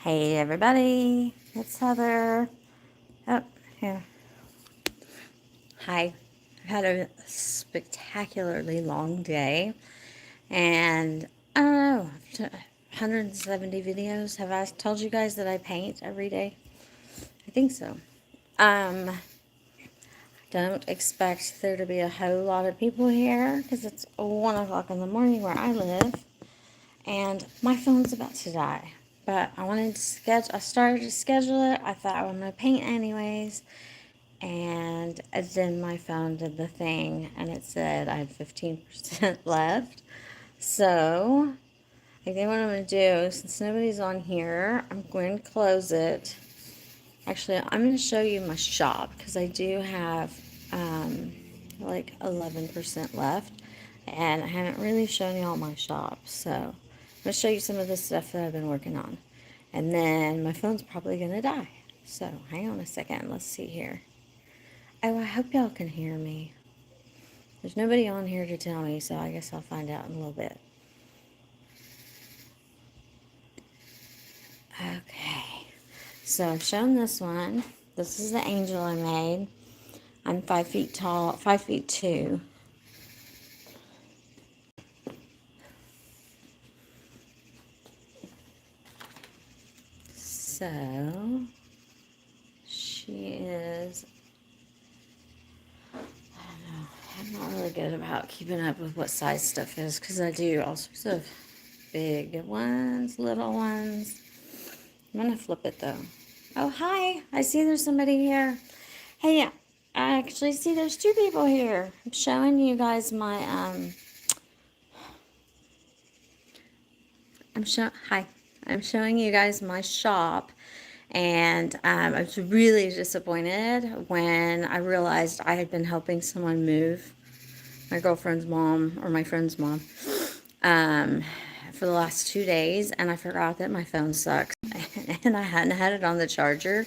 Hey everybody, it's Heather. Oh, here. Hi. I've had a spectacularly long day, and I don't know, 170 videos. Have I told you guys that I paint every day? I think so. Don't expect there to be a whole lot of people here because it's 1 o'clock in the morning where I live, and my phone's about to die. But I started to schedule it. I thought I'm going to paint anyways. And then my phone did the thing and it said I had 15% left. So I think what I'm going to do, since nobody's on here, I'm going to close it. Actually, I'm going to show you my shop because I do have like 11% left. And I haven't really shown you all my shop. So I'm going to show you some of the stuff that I've been working on. And then my phone's probably going to die. So hang on a second. Let's see here. Oh, I hope y'all can hear me. There's nobody on here to tell me, so I guess I'll find out in a little bit. Okay, so I've shown this one. This is the angel I made. I'm 5 feet tall, 5'2". So she is, I don't know, I'm not really good about keeping up with what size stuff is because I do all sorts of big ones, little ones. I'm going to flip it though. Oh, hi. I see there's somebody here. Hey, yeah. I actually see there's 2 people here. I'm showing you guys my, hi. I'm showing you guys my shop. And I was really disappointed when I realized I had been helping someone move, my girlfriend's mom, or my friend's mom, for the last 2 days, and I forgot that my phone sucks, and I hadn't had it on the charger,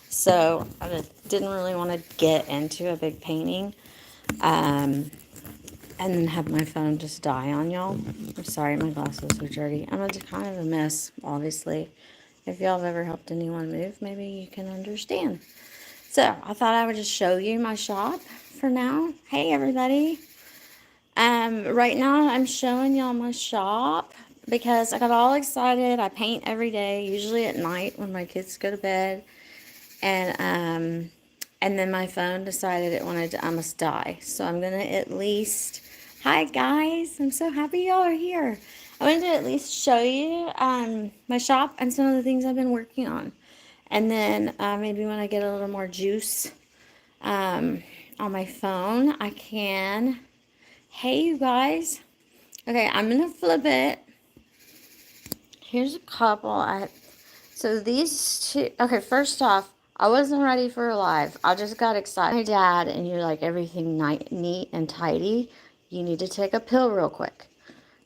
so I just didn't really want to get into a big painting, and then have my phone just die on y'all. I'm sorry, my glasses are dirty. I'm kind of a mess, obviously. If y'all have ever helped anyone move, maybe you can understand. So I thought I would just show you my shop for now. Hey, everybody. Right now I'm showing y'all my shop because I got all excited. I paint every day, usually at night when my kids go to bed. And then my phone decided it wanted to almost die. So I'm going to at least, hi guys, I'm so happy y'all are here. I wanted to at least show you my shop and some of the things I've been working on. And then maybe when I get a little more juice on my phone, I can, hey you guys. Okay, I'm going to flip it. Here's a couple. So these 2, okay, first off, I wasn't ready for a live. I just got excited. My dad, and you like everything neat and tidy. You need to take a pill real quick.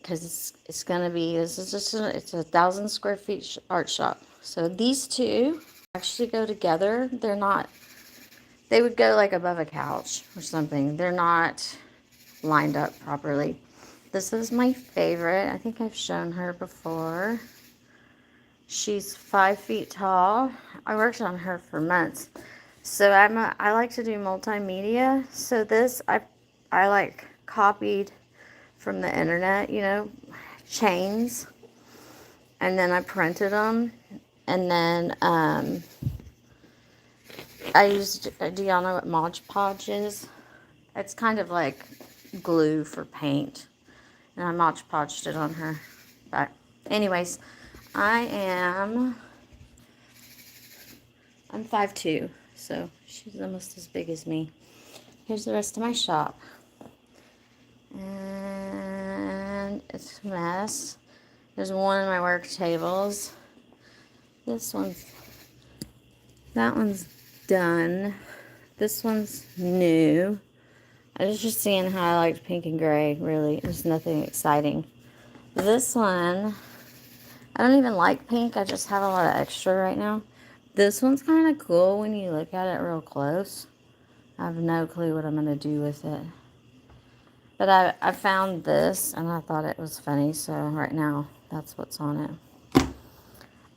Because it's going to be, this is just, it's a 1,000 square feet art shop. So these 2 actually go together. They're not, they would go like above a couch or something. They're not lined up properly. This is my favorite. I think I've shown her before. She's 5 feet tall. I worked on her for months. So I like to do multimedia. So this I like copied from the internet, you know, chains. And then I printed them. And then I used, do y'all know what Mod Podge is? It's kind of like glue for paint. And I Mod Podged it on her. But anyways, I'm 5'2", so she's almost as big as me. Here's the rest of my shop. And it's a mess. There's one of my work tables. That one's done. This one's new. I was just seeing how I liked pink and gray, really. There's nothing exciting. This one, I don't even like pink. I just have a lot of extra right now. This one's kind of cool when you look at it real close. I have no clue what I'm going to do with it. But I found this, and I thought it was funny, so right now, that's what's on it.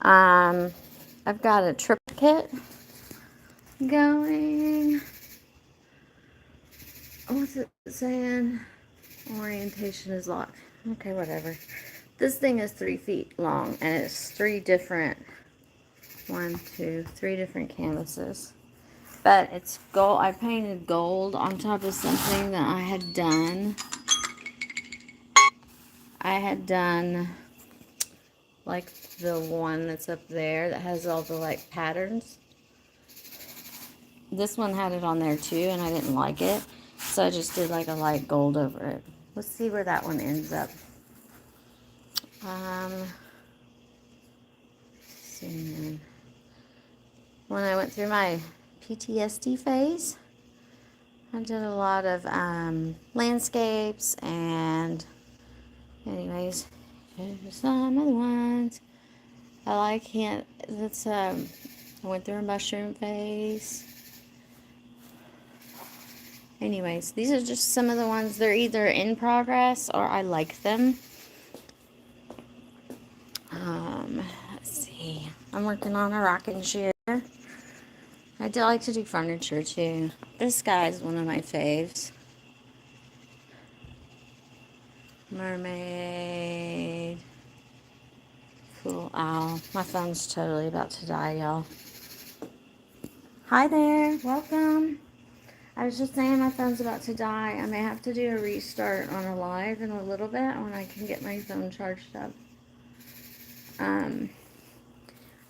I've got a triplicate going. What's it saying? Orientation is locked. Okay, whatever. This thing is 3 feet long, and it's 3 different, 3 different canvases. But it's gold. I painted gold on top of something that I had done. Like the one that's up there that has all the like patterns. This one had it on there too, and I didn't like it, so I just did like a light gold over it. Let's see where that one ends up. See. When I went through my PTSD phase, I did a lot of landscapes, and anyways, here's some other ones. I like it. That's I went through a mushroom phase. Anyways, these are just some of the ones. They're either in progress or I like them. Let's see. I'm working on a rocking chair. I do like to do furniture too. This guy is one of my faves. Mermaid. Cool owl. My phone's totally about to die, y'all. Hi there. Welcome. I was just saying my phone's about to die. I may have to do a restart on a live in a little bit when I can get my phone charged up.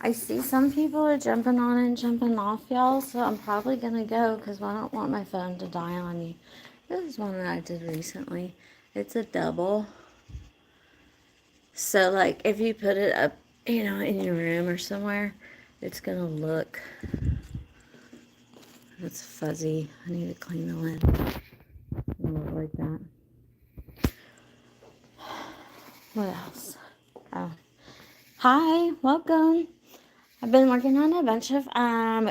I see some people are jumping on and jumping off, y'all, so I'm probably going to go because I don't want my phone to die on you. This is one that I did recently. It's a double. So, like, if you put it up, in your room or somewhere, it's going to look... It's fuzzy. I need to clean the lid. It'll look like that. What else? Oh. Hi, welcome. I've been working on a bunch of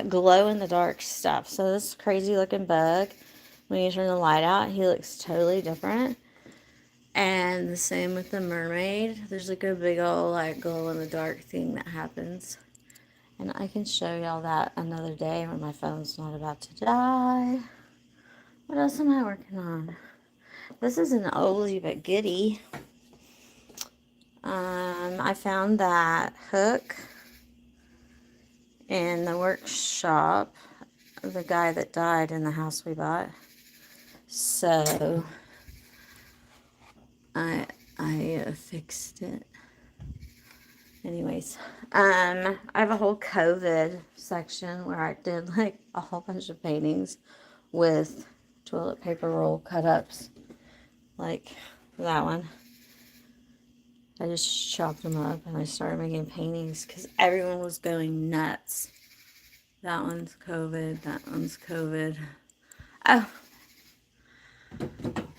glow-in-the-dark stuff. So this crazy looking bug, when you turn the light out, he looks totally different. And the same with the mermaid. There's like a big old like glow-in-the-dark thing that happens. And I can show y'all that another day when my phone's not about to die. What else am I working on? This is an oldie but goodie. I found that hook in the workshop, the guy that died in the house we bought. So I fixed it. Anyways, I have a whole COVID section where I did like a whole bunch of paintings with toilet paper roll cut-ups, like that one. I just chopped them up and I started making paintings because everyone was going nuts. That one's COVID. That one's COVID. Oh.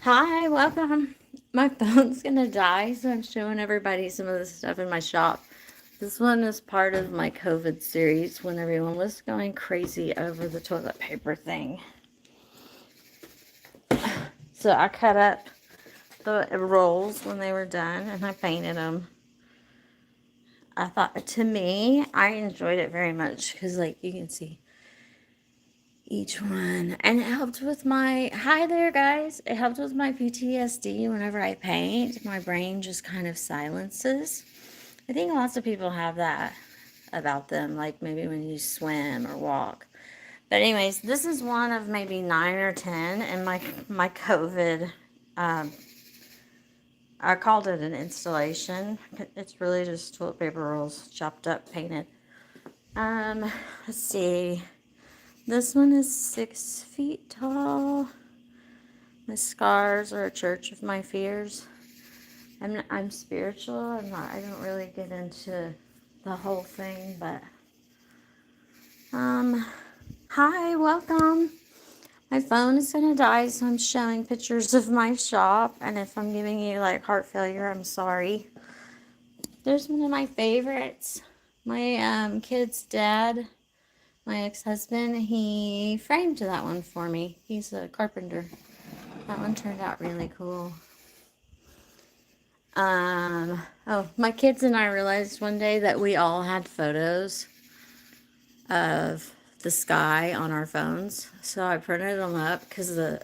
Hi, welcome. My phone's gonna die, so I'm showing everybody some of the stuff in my shop. This one is part of my COVID series when everyone was going crazy over the toilet paper thing. So I cut up the rolls when they were done and I painted them. I thought, to me, I enjoyed it very much because, like, you can see each one. And it helped with my, hi there, guys. It helped with my PTSD whenever I paint. My brain just kind of silences. I think lots of people have that about them, like maybe when you swim or walk. But anyways, this is one of maybe 9 or 10 in my COVID, I called it an installation. It's really just toilet paper rolls chopped up, painted. Let's see. This one is 6 feet tall. My scars are a church of my fears. I'm spiritual. I don't really get into the whole thing, but hi, welcome. My phone is gonna die, so I'm showing pictures of my shop, and if I'm giving you like heart failure, I'm sorry. There's one of my favorites. My kid's dad, my ex-husband, he framed that one for me. He's a carpenter. That one turned out really cool. Oh, my kids and I realized one day that we all had photos of the sky on our phones. So I printed them up because the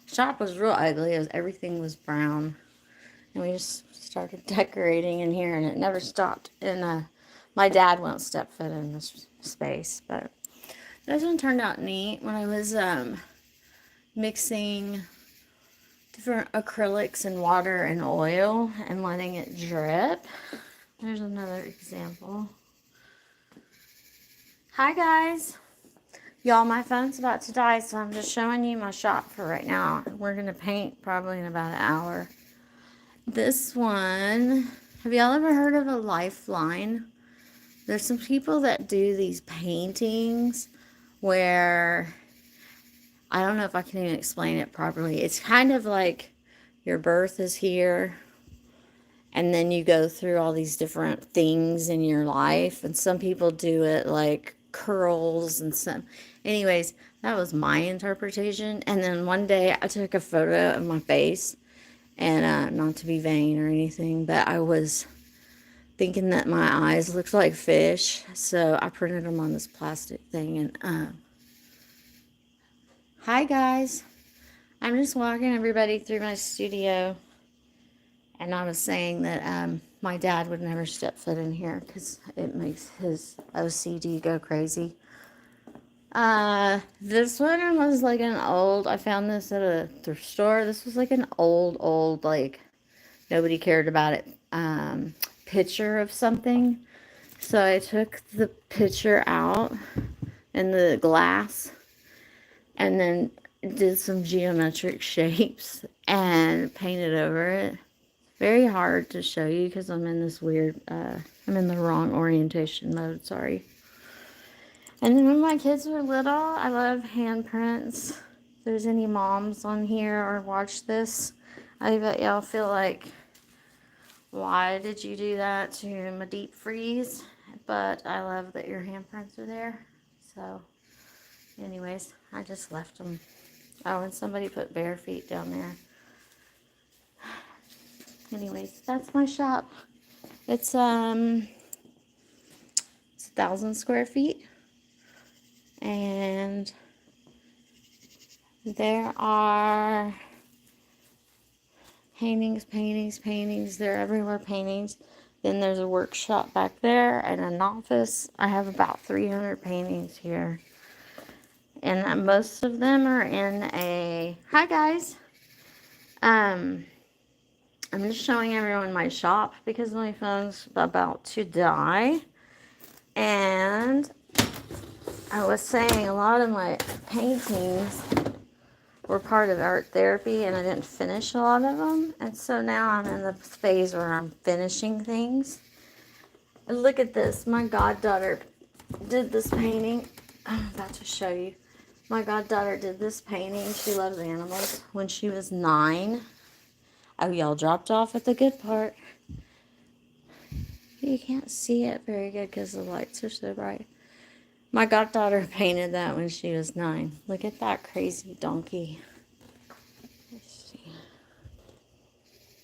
shop was real ugly. Everything was brown. And we just started decorating in here and it never stopped. And my dad won't step foot in this space. But this one turned out neat when I was mixing different acrylics and water and oil and letting it drip. There's another example. Hi guys. Y'all, my phone's about to die, so I'm just showing you my shop for right now. We're going to paint probably in about an hour. This one, have y'all ever heard of a lifeline? There's some people that do these paintings where, I don't know if I can even explain it properly. It's kind of like your birth is here, and then you go through all these different things in your life, and some people do it like curls and some. Anyways, that was my interpretation. And then one day I took a photo of my face, and not to be vain or anything, but I was thinking that my eyes looked like fish, so I printed them on this plastic thing. And hi guys, I'm just walking everybody through my studio, and I was saying that my dad would never step foot in here because it makes his OCD go crazy. This one was like an old, I found this at a thrift store. This was like an old, like, nobody cared about it, picture of something. So I took the picture out in the glass and then did some geometric shapes and painted over it. Very hard to show you because I'm in this weird, I'm in the wrong orientation mode, sorry. And then when my kids were little, I love handprints. If there's any moms on here or watch this, I bet y'all feel like, why did you do that to my deep freeze? But I love that your handprints are there. So, anyways, I just left them. Oh, and somebody put bare feet down there. Anyways, that's my shop. It's 1,000 square feet. And there are paintings. They're everywhere, paintings. Then there's a workshop back there and an office. I have about 300 paintings here. And most of them are in a... Hi, guys. I'm just showing everyone my shop because my phone's about to die. And I was saying a lot of my paintings were part of art therapy and I didn't finish a lot of them. And so now I'm in the phase where I'm finishing things. And look at this. My goddaughter did this painting. I'm about to show you. My goddaughter did this painting. She loves animals. When she was 9. Oh, y'all dropped off at the good part. You can't see it very good because the lights are so bright. My goddaughter painted that when she was 9. Look at that crazy donkey. Let's see.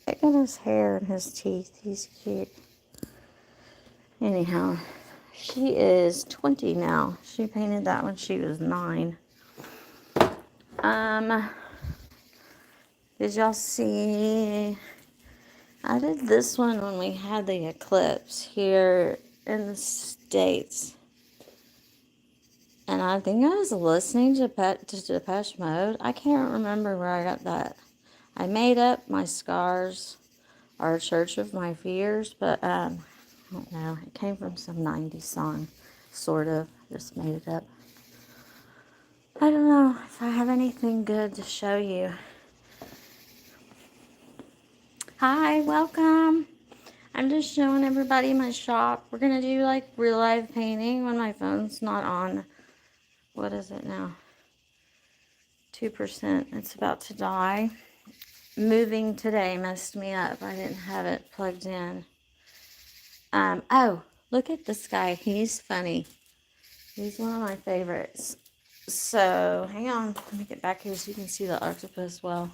Look at his hair and his teeth. He's cute. Anyhow, she is 20 now. She painted that when she was 9. Did y'all see? I did this one when we had the eclipse here in the States. And I think I was listening to Depeche Mode. I can't remember where I got that. I made up my scars, or Church of My Fears, but I don't know. It came from some 90s song, sort of. Just made it up. I don't know if I have anything good to show you. Hi, welcome. I'm just showing everybody my shop. We're going to do like real life painting when my phone's not on. What is it now? 2%. It's about to die. Moving today messed me up. I didn't have it plugged in. Oh, look at this guy. He's funny. He's one of my favorites. So, hang on. Let me get back here so you can see the octopus well.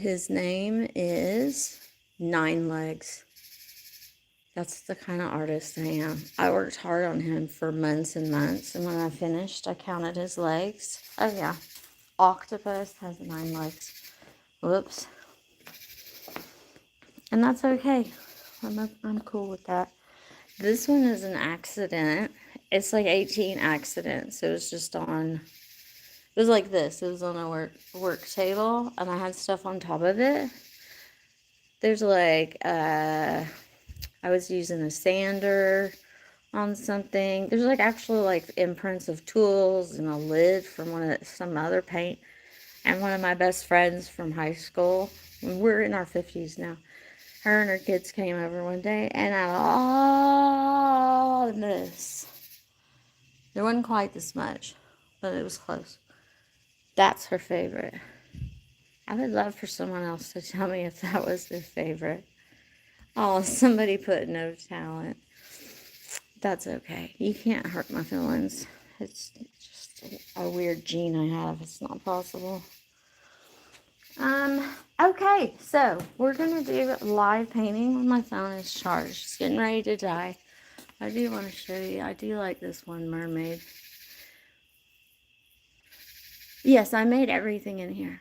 his name is Nine Legs. That's the kind of artist I am. I worked hard on him for months and months, and when I finished, I counted his legs. Oh yeah, octopus has 9 legs. Whoops. And that's okay. I'm cool with that. This one is an accident. It's like 18 accidents. It was just on, it was like this. It was on a work table, and I had stuff on top of it. There's like, I was using a sander on something. There's like actually like imprints of tools and a lid from some other paint. And one of my best friends from high school, we're in our 50s now, her and her kids came over one day, and out of all of this, there wasn't quite this much, but it was close. That's her favorite. I would love for someone else to tell me if that was their favorite. Oh, somebody put no talent. That's okay. You can't hurt my feelings. It's just a weird gene I have. It's not possible. Okay, so we're gonna do live painting when my phone is charged. It's getting ready to die. I do want to show you. I do like this one mermaid. Yes, I made everything in here.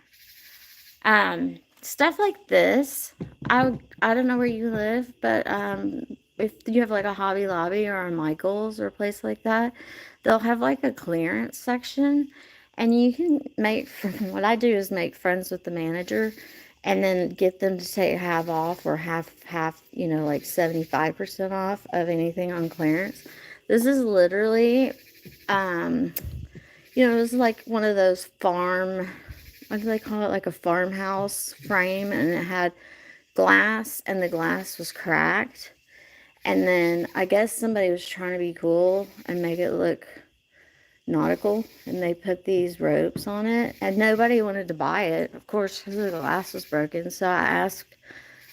Stuff like this. I don't know where you live, but if you have like a Hobby Lobby or a Michael's or a place like that, they'll have like a clearance section, and you can make, what I do is make friends with the manager and then get them to take half off or half, you know, like 75% off of anything on clearance. This is literally, you know, it was like one of those farm, what do they call it? Like a farmhouse frame, and it had glass, and the glass was cracked. And then I guess somebody was trying to be cool and make it look nautical, and they put these ropes on it, and nobody wanted to buy it, of course, because the glass was broken. So I asked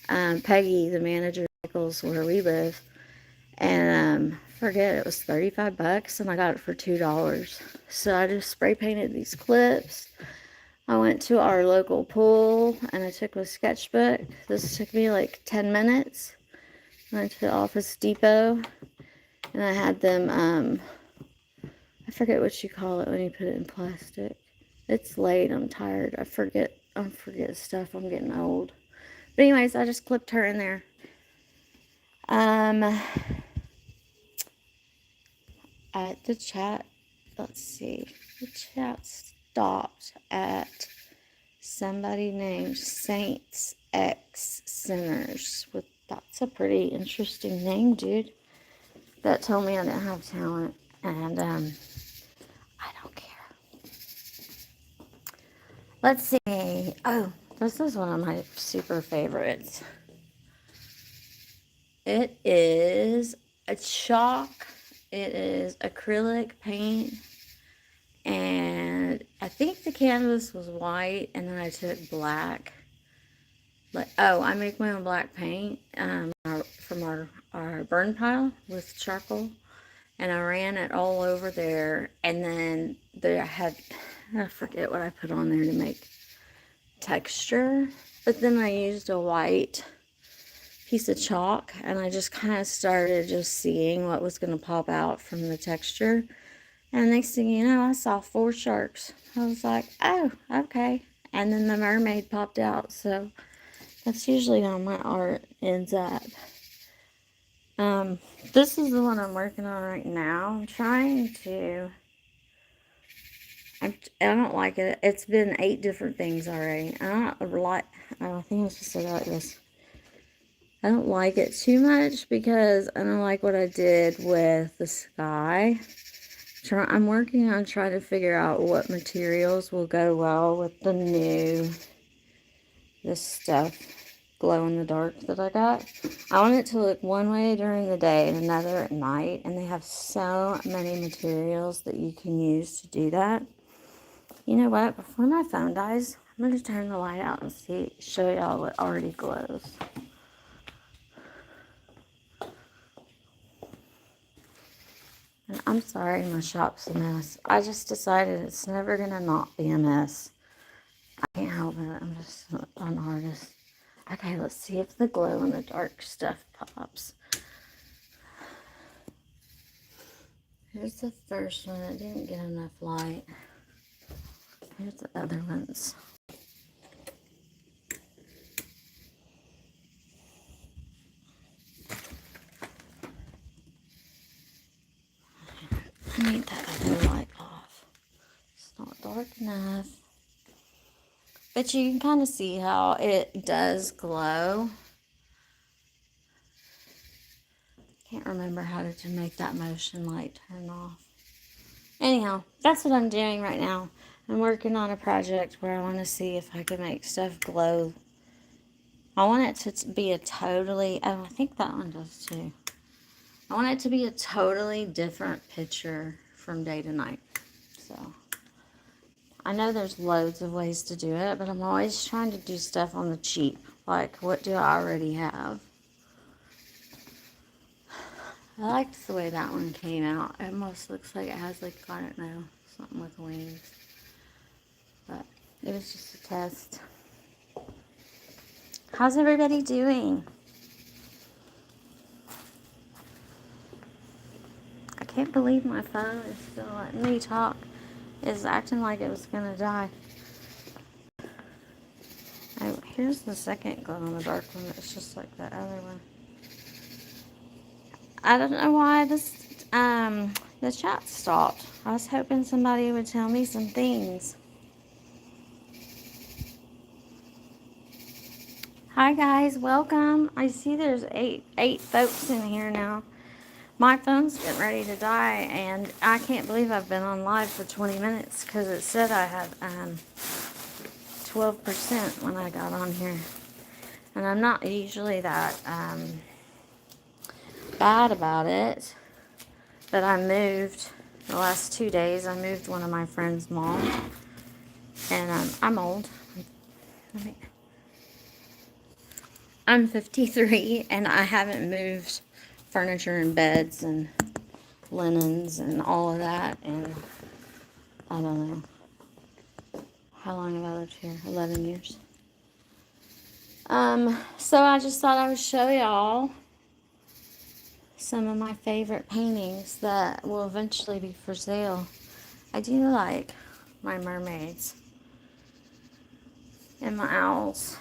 Peggy, the manager of Michael's where we live, and forget, it was 35 bucks, and I got it for $2. So I just spray painted these clips. I went to our local pool, and I took a sketchbook. This took me like 10 minutes. I went to Office Depot, and I had them, I forget what you call it when you put it in plastic. It's late, I'm tired. I forget stuff. I'm getting old. But anyways, I just clipped her in there. At the chat, let's see. The chat stopped at somebody named Saints X Sinners. That's a pretty interesting name, dude. That told me I didn't have talent, and I don't care. Let's see. Oh, this is one of my super favorites. It is a chalk. It is acrylic paint, and I think the canvas was white, and then I took black. Like, oh, I make my own black paint from our burn pile with charcoal, and I ran it all over there, and then I forget what I put on there to make texture, but then I used a white piece of chalk, and I just kind of started just seeing what was going to pop out from the texture, and next thing you know, I saw 4 sharks. I was like, oh, okay, and then the mermaid popped out. So that's usually how my art ends up. This is the one I'm working on right now. I don't like it. It's been 8 different things already. I don't think I'm supposed to say like this. I don't like it too much because I don't like what I did with the sky. I'm working on trying to figure out what materials will go well with this stuff, glow in the dark that I got. I want it to look one way during the day and another at night, and they have so many materials that you can use to do that. You know what? Before my phone dies, I'm going to turn the light out and show y'all what already glows. And I'm sorry my shop's a mess. I just decided it's never going to not be a mess. I Can't help it. I'm just an artist. Okay, let's see if the glow in the dark stuff pops. Here's the first one. It didn't get enough light. Here's the other ones. I need that other light off. It's not dark enough. But you can kind of see how it does glow. Can't remember how to make that motion light turn off. Anyhow, that's what I'm doing right now. I'm working on a project where I want to see if I can make stuff glow. I want it to be a totally, oh, I think that one does too. I want it to be a totally different picture from day to night. So, I know there's loads of ways to do it, but I'm always trying to do stuff on the cheap. Like, what do I already have? I liked the way that one came out. It almost looks like it has, like, I don't know, something with wings. But it was just a test. How's everybody doing? I can't believe my phone is still letting me talk. It's acting like it was gonna die. Oh, here's the second glow in the dark one. It's just like that other one. I don't know why the chat stopped. I was hoping somebody would tell me some things. Hi guys, welcome. I see there's eight folks in here now. My phone's getting ready to die, and I can't believe I've been on live for 20 minutes because it said I had 12% when I got on here. And I'm not usually that bad about it, but I moved the last 2 days. I moved one of my friend's mom, and I'm old. I'm 53, and I haven't moved furniture and beds and linens and all of that, and I don't know. How long have I lived here? 11 years. So I just thought I would show y'all some of my favorite paintings that will eventually be for sale. I do like my mermaids and my owls.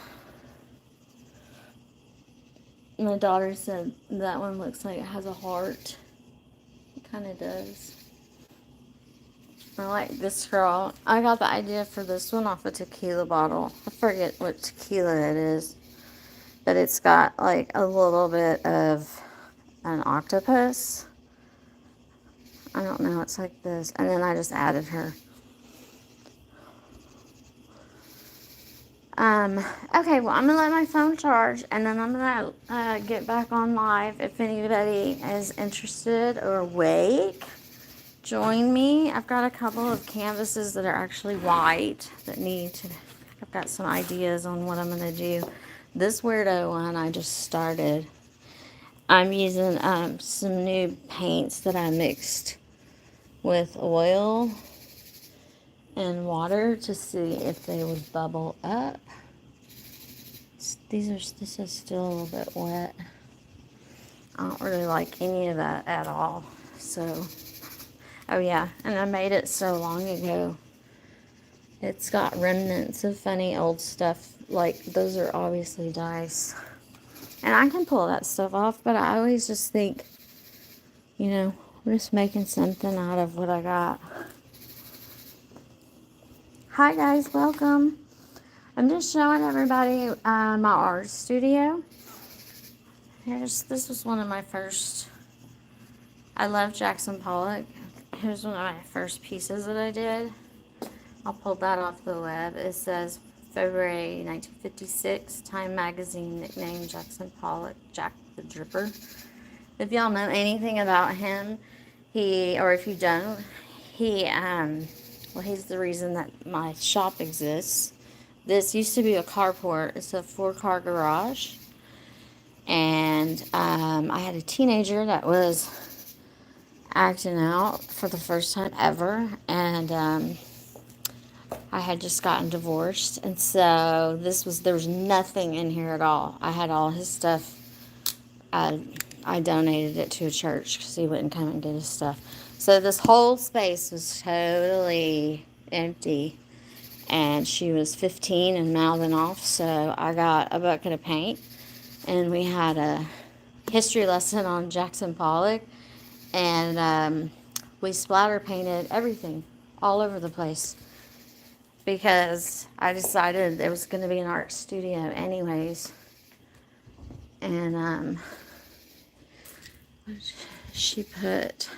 My daughter said that one looks like it has a heart. It kind of does. I like this girl. I got the idea for this one off a tequila bottle. I forget what tequila it is. But it's got like a little bit of an octopus. I don't know. It's like this. And then I just added her. Okay, well, I'm going to let my phone charge, and then I'm going to get back on live. If anybody is interested or awake, join me. I've got a couple of canvases that are actually white that I've got some ideas on what I'm going to do. This weirdo one I just started. I'm using some new paints that I mixed with oil and water to see if they would bubble up. This is still a little bit wet. I don't really like any of that at all. So, oh yeah, and I made it so long ago. It's got remnants of funny old stuff. Like, those are obviously dice. And I can pull that stuff off, but I always just think, you know, I'm just making something out of what I got. Hi guys, welcome. I'm just showing everybody my art studio. This was one of my first, I love Jackson Pollock. Here's one of my first pieces that I did. I'll pull that off the web. It says February 1956, Time Magazine, nicknamed Jackson Pollock, Jack the Dripper. If y'all know anything about him, or if you don't, he's the reason that my shop exists. This used to be a carport. It's a 4-car garage. And I had a teenager that was acting out for the first time ever. And I had just gotten divorced, and so there was nothing in here at all. I had all his stuff. I donated it to a church because he wouldn't come and get his stuff. So this whole space was totally empty. And she was 15 and mouthing off, so I got a bucket of paint, and we had a history lesson on Jackson Pollock, and we splatter painted everything all over the place because I decided it was going to be an art studio anyways. And she put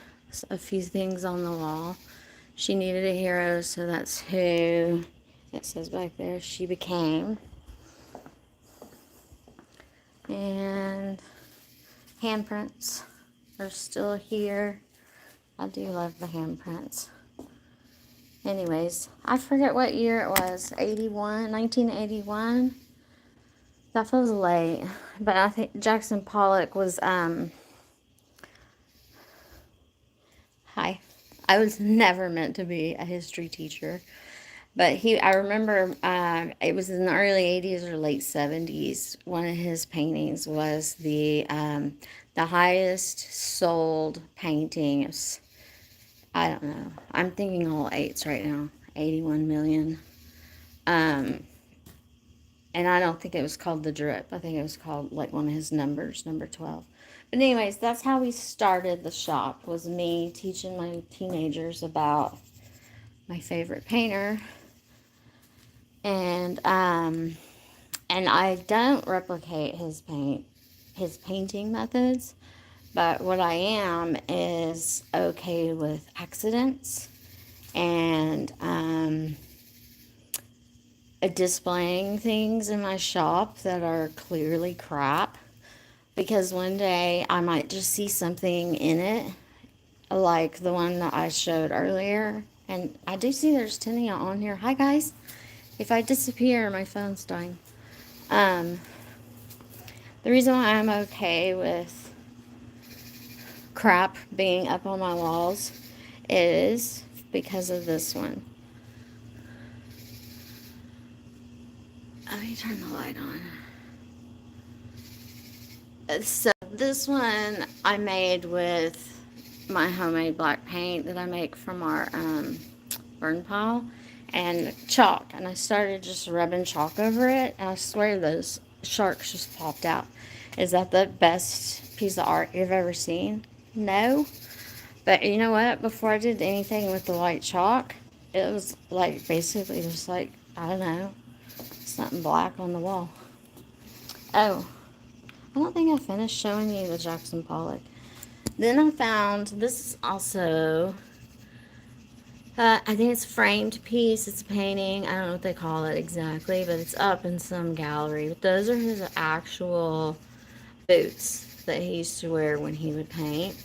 a few things on the wall. She needed a hero, so that's who it says back there she became. And handprints are still here. I do love the handprints. Anyways, I forget what year it was. 1981. That feels late. But I think Jackson Pollock was, hi. I was never meant to be a history teacher. But I remember it was in the early 80s or late 70s. One of his paintings was the highest sold paintings. I don't know. I'm thinking all eights right now. 81 million. And I don't think it was called The Drip. I think it was called like one of his numbers, number 12. But anyways, that's how we started the shop, was me teaching my teenagers about my favorite painter. And I don't replicate his painting methods, but what I am is okay with accidents and displaying things in my shop that are clearly crap, because one day I might just see something in it, like the one that I showed earlier. And I do see there's tinea on here. Hi guys. If I disappear, my phone's dying. The reason why I'm okay with crap being up on my walls is because of this one. Let me turn the light on. So this one I made with my homemade black paint that I make from our burn pile, and chalk, and I started just rubbing chalk over it, and I swear those sharks just popped out. Is that the best piece of art you've ever seen? No. But you know what? Before I did anything with the white chalk, it was like basically just like, I don't know, something black on the wall. Oh, I don't think I finished showing you the Jackson Pollock. Then I found, this is also, I think it's a framed piece. It's a painting. I don't know what they call it exactly, but it's up in some gallery. But those are his actual boots that he used to wear when he would paint.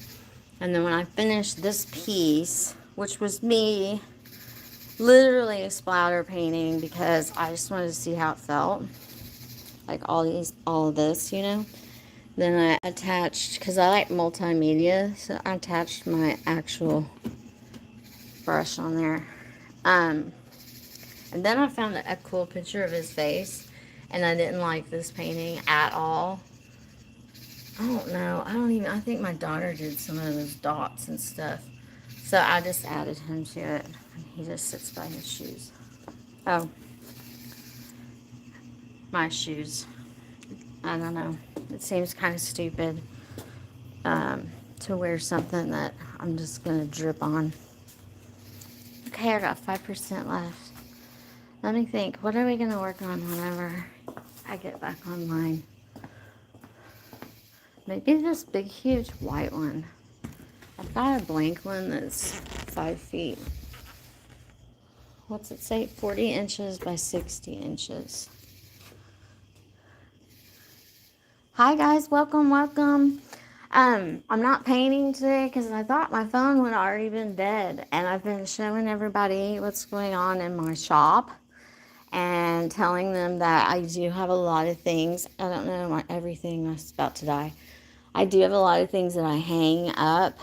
And then when I finished this piece, which was me literally splatter painting because I just wanted to see how it felt, like all of this, you know. Then I attached, because I like multimedia, so I attached my actual brush on there. And then I found a cool picture of his face, and I didn't like this painting at all. I don't know. I think my daughter did some of those dots and stuff. So I just added him to it. He just sits by his shoes. Oh. My shoes. I don't know. It seems kind of stupid to wear something that I'm just going to drip on. Okay, I got 5% left. Let me think. What are we going to work on whenever I get back online? Maybe this big, huge white one. I've got a blank one that's 5 feet. What's it say? 40 inches by 60 inches. Hi guys, welcome. I'm not painting today because I thought my phone would already been dead, and I've been showing everybody what's going on in my shop and telling them that I do have a lot of things. I don't know, everything is about to die. I do have a lot of things that I hang up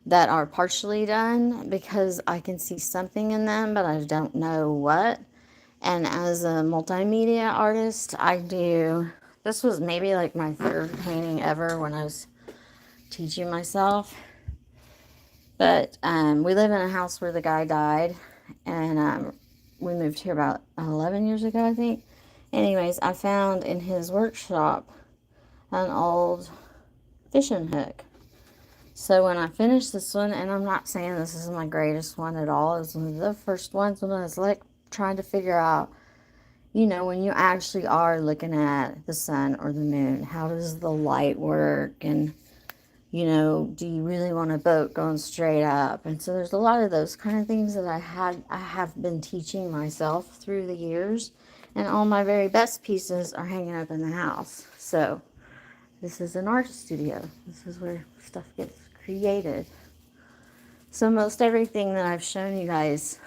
that are partially done because I can see something in them, but I don't know what. And as a multimedia artist, I do, this was maybe like my third painting ever when I was teaching myself. But we live in a house where the guy died, and we moved here about 11 years ago, I think. Anyways, I found in his workshop an old fishing hook. So when I finished this one, and I'm not saying this is my greatest one at all, it was one of the first ones when I was like trying to figure out, you know, when you actually are looking at the sun or the moon, how does the light work? And, you know, do you really want a boat going straight up? And so there's a lot of those kind of things that I have been teaching myself through the years. And all my very best pieces are hanging up in the house. So this is an art studio. This is where stuff gets created. So most everything that I've shown you guys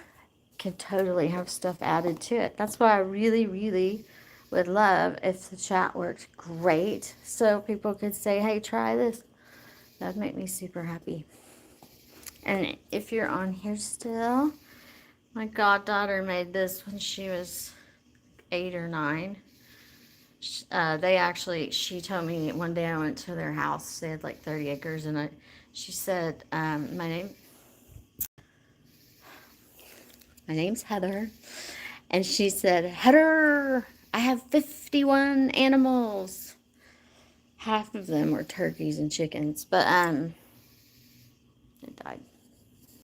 can totally have stuff added to it. That's why I really, really would love if the chat worked great so people could say, hey, try this. That'd make me super happy. And if you're on here still, my goddaughter made this when she was 8 or 9. She told me one day I went to their house. They had like 30 acres, and she said, my name's Heather. And she said, Heather, I have 51 animals. Half of them were turkeys and chickens, but it died.